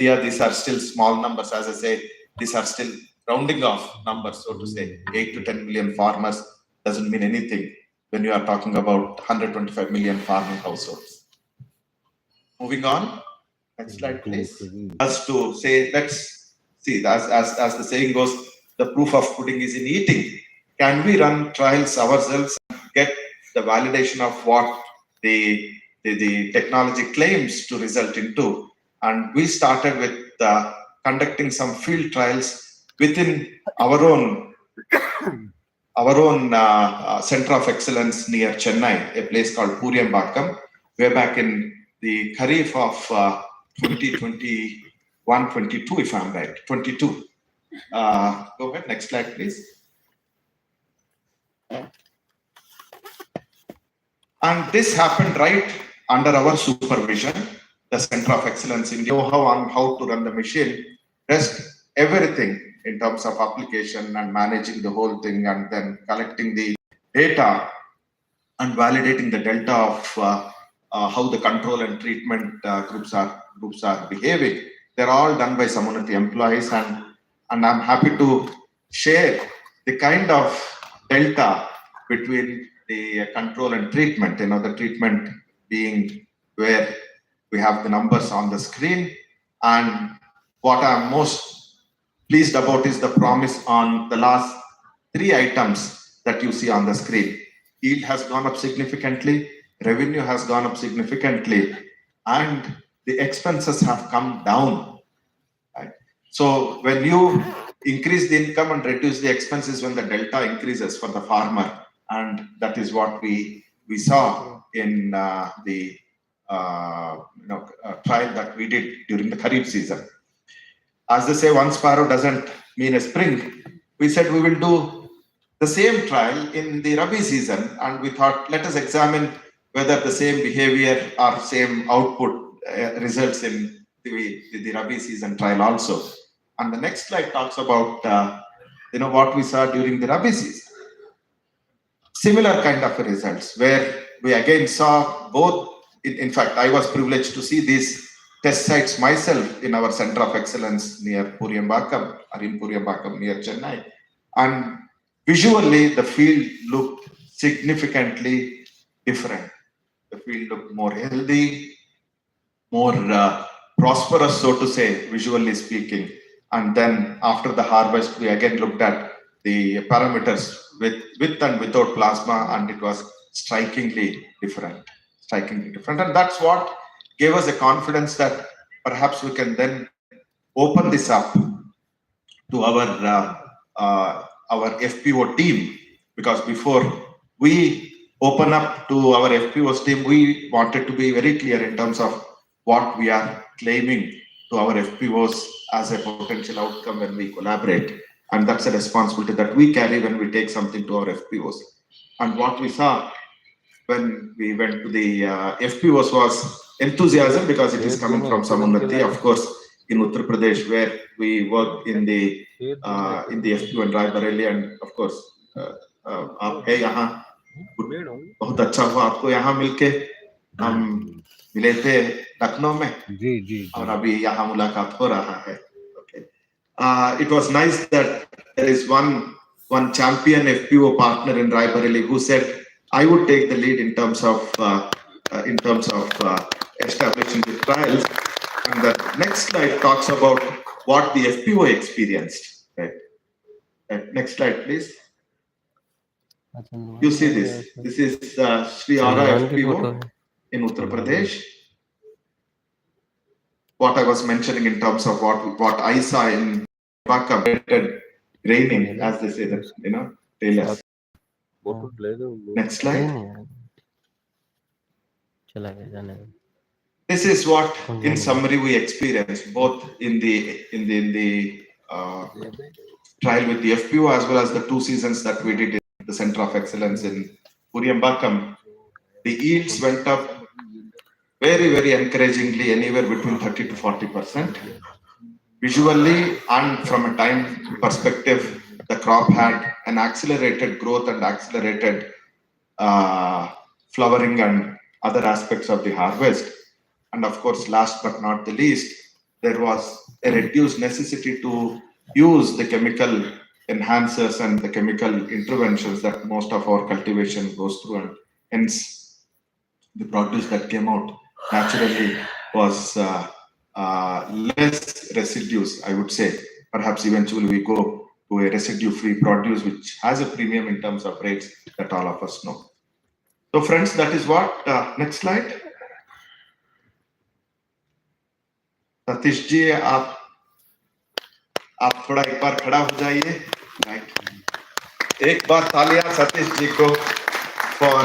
Here, these are still small numbers. As I say, these are still rounding off numbers, so to say. 8 to 10 million farmers doesn't mean anything when you are talking about 125 million farming households. Moving on. Next slide, please. As to say, let's see, as the saying goes, the proof of pudding is in eating. Can we run trials ourselves and get the validation of what the technology claims to result into? And we started with conducting some field trials within our own center of excellence near Chennai, a place called Puriyambakam, way back in the Kharif of 2021-22, if I'm right, 22. Go ahead, next slide, please. And this happened right under our supervision, the Center of Excellence in know-how on how to run the machine, rest everything in terms of application and managing the whole thing, and then collecting the data and validating the delta of how the control and treatment groups are behaving. They're all done by Sammunati employees, and I'm happy to share the kind of delta between the control and treatment. The treatment being where we have the numbers on the screen, and what I'm most pleased about is the promise on the last 3 items that you see on the screen. Yield has gone up significantly, revenue has gone up significantly, and the expenses have come down. Right? So when you increase the income and reduce the expenses, when the delta increases for the farmer, and that is what we saw in the trial that we did during the Kharif season. As they say, one sparrow doesn't mean a spring. We said we will do the same trial in the Rabi season, and we thought, let us examine whether the same behavior or same output results in the Rabi season trial also. And the next slide talks about what we saw during the Rabi season. Similar kind of results, where we again saw both. In fact, I was privileged to see these test sites myself in our Center of Excellence near Puriyambakam, or in Puriyambakam near Chennai. And visually, the field looked significantly different. The field looked more healthy, more prosperous, so to say, visually speaking. And then after the harvest, we again looked at the parameters with and without plasma, and it was strikingly different. And that's what gave us a confidence that perhaps we can then open this up to our FPO team, because before we open up to our FPO's team, we wanted to be very clear in terms of what we are claiming to our FPOs as a potential outcome when we collaborate. And that's a responsibility that we carry when we take something to our FPOs. And what we saw when we went to the FPOs was enthusiasm, because it is coming from Sammunati, of course, in Uttar Pradesh, where we work in the FPO in Rai Bareli, and of course, आप है यहाँ, बहुत अच्छा हुआ आपको यहाँ मिलके, हम मिले थे लखनऊ में, और अभी यहाँ मुलाकात हो रहा है. Okay. It was nice that there is one champion FPO partner in Rai Bareli who said, I would take the lead in terms of establishing the trials. And the next slide talks about what the FPO experienced. Right. Next slide, please. You see this. This is Sri Ara FPO in Uttar Pradesh. What I was mentioning in terms of what I saw in Baka, raining, as they say that, tailors. Next slide. This is what, in summary, we experienced both in the trial with the FPO as well as the 2 seasons that we did in the Center of Excellence in Puriyambakam. The yields went up very, very encouragingly, anywhere between 30 to 40%. Visually and from a time perspective, the crop had an accelerated growth and accelerated flowering and other aspects of the harvest. And of course, last but not the least, there was a reduced necessity to use the chemical enhancers and the chemical interventions that most of our cultivation goes through, and hence the produce that came out naturally was less residues, I would say. Perhaps eventually we go to a residue-free produce, which has a premium in terms of rates that all of us know. So friends, that is what, next slide. Satish ji, आप थोड़ा एक बार खड़ा हो जाइए, right. एक बार तालियां सतीश जी को for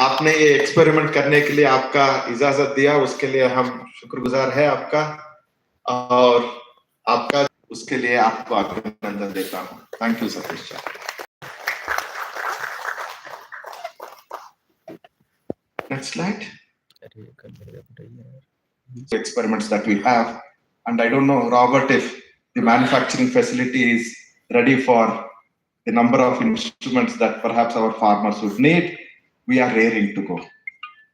आपने ये एक्सपेरिमेंट करने के लिए आपका इजाजत दिया, उसके लिए हम शुक्रगुजार है आपका, और आपका उसके लिए आपको अभिनंदन देता हूं। Thank you Satish ji. Next slide. Experiments that we have, and I don't know, Robert, if the manufacturing facility is ready for the number of instruments that perhaps our farmers would need. We are raring to go.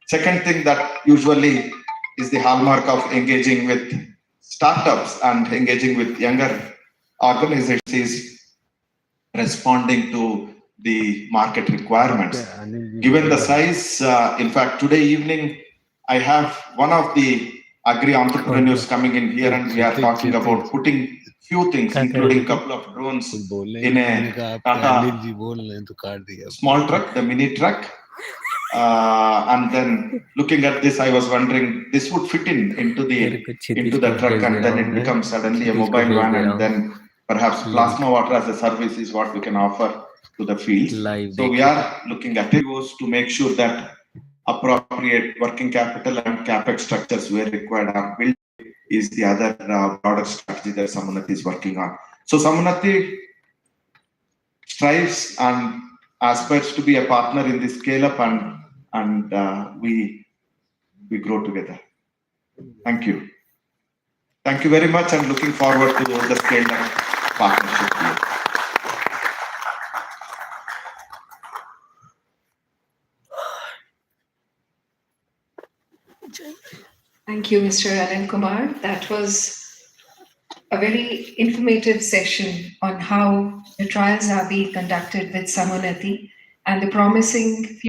Second thing that usually is the hallmark of engaging with startups and engaging with younger organizations is responding to the market requirements. Given the size, in fact, today evening, I have one of the agri entrepreneurs coming in here, and we are talking about putting few things, including a couple of drones in a Tata small truck, the mini truck. And then looking at this, I was wondering, this would fit into the truck, and then it becomes suddenly a mobile van, and then perhaps plasma water as a service is what we can offer to the field. So we are looking at it to make sure that appropriate working capital and capex structures where required are built is the other broader strategy that Samannati is working on. So Samannati strives and aspires to be a partner in this scale up, and we grow together. Thank you. Thank you very much, and looking forward to the scale up partnership here. Thank you, Mr. Anand Kumar. That was a very informative session on how the trials are being conducted with Samannati and the promising